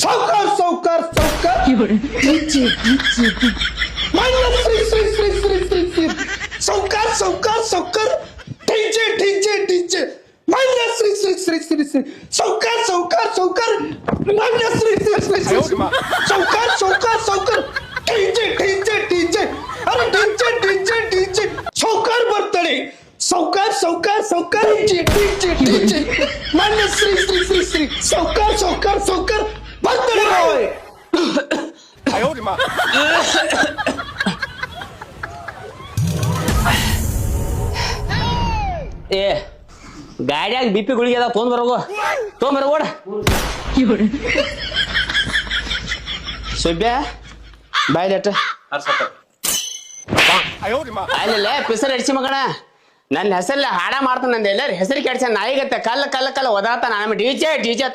सावकार सावकार सावकार सावकार सावकार सावकार DJ DJ DJ Shri Shri Shri Shri Shri सावकार सावकार सावकार श्री श्री श्री श्री सावकार सावकार सावकार डीजे डीजे डीजे अरे डीजे डीजे डीजे सावकार बर्थडे सावकार सावकार सावकार DJ DJ DJ Shri Shri Shri Shri सावकार सावकार सावकार बर्थडे बॉय ಏ ಗಾಡಿಯಾಗ ಬಿಪಿ ಗುಳಿಗೆ ಅದಾವ ತೊಗೊಂಬರೋಗೋಡ ಸುಬ್ಯ ಬಾಯ್ದಟ್ಟ ಅಲ್ಲೇ ಪಿಸರ್ ಅಡಿಸಿ ಮಗಣ ನನ್ನ ಹೆಸರಲ್ಲಿ ಹಾಡ ಮಾಡ್ತಾನ ನಂದು ಎಲ್ಲಾರು ಹೆಸರು ಕೆಡ್ಸ ನಾಯಿಗತ್ತೆ ಕಲ್ಲ ಕಲ್ಲ ಕಲ್ಲ ಒದಾತ ನಾನು ಡಿಜೆ ಡಿಜೆ